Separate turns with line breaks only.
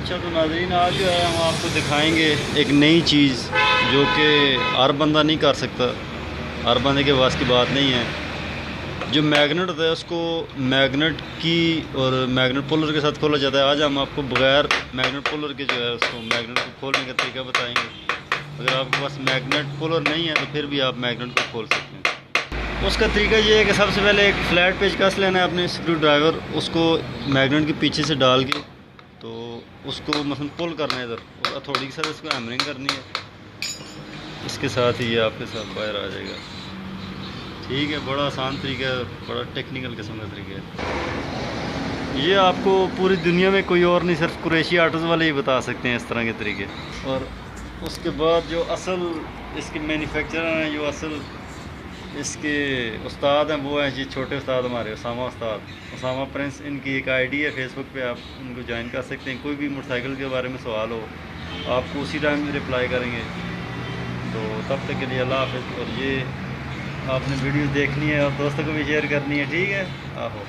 اچھا تو ناظرین آج جو ہے ہم آپ کو دکھائیں گے ایک نئی چیز جو کہ ہر بندہ نہیں کر سکتا، ہر بندے کے واسطے کی بات نہیں ہے۔ جو میگنیٹ ہوتا ہے اس کو میگنیٹ کی اور میگنیٹ پولر کے ساتھ کھولا جاتا ہے۔ آج ہم آپ کو بغیر میگنیٹ پولر کے جو ہے اس کو میگنیٹ کو کھولنے کا طریقہ بتائیں گے۔ اگر آپ کے پاس میگنیٹ پولر نہیں ہے تو پھر بھی آپ میگنیٹ کو کھول سکتے ہیں۔ اس کا طریقہ یہ ہے کہ سب سے پہلے ایک فلیٹ پیچ کس لینا ہے اپنے اسکرو ڈرائیور، اس کو میگنیٹ کے پیچھے سے ڈال کے تو اس کو مثلا پل کرنا ہے ادھر، اور ہتھوڑی کے ساتھ اس کو ہیمرنگ کرنی ہے۔ اس کے ساتھ ہی یہ آپ کے ساتھ باہر آ جائے گا۔ ٹھیک ہے، بڑا آسان طریقہ ہے، بڑا ٹیکنیکل قسم کا طریقہ ہے۔ یہ آپ کو پوری دنیا میں کوئی اور نہیں، صرف قریشی آرٹز والے ہی بتا سکتے ہیں اس طرح کے طریقے۔ اور اس کے بعد جو اصل اس کے مینوفیکچرر ہیں، جو اصل اس کے استاد ہیں، وہ ہیں جی چھوٹے استاد ہمارے اسامہ استاد، اسامہ پرنس۔ ان کی ایک آئی ڈی ہے فیس بک پہ، آپ ان کو جوائن کر سکتے ہیں۔ کوئی بھی موٹر سائیکل کے بارے میں سوال ہو آپ کو اسی ٹائم میں رپلائی کریں گے۔ تو تب تک کے لیے اللہ حافظ۔ اور یہ آپ نے ویڈیو دیکھنی ہے اور دوستوں کو بھی شیئر کرنی ہے، ٹھیک ہے؟ آہو۔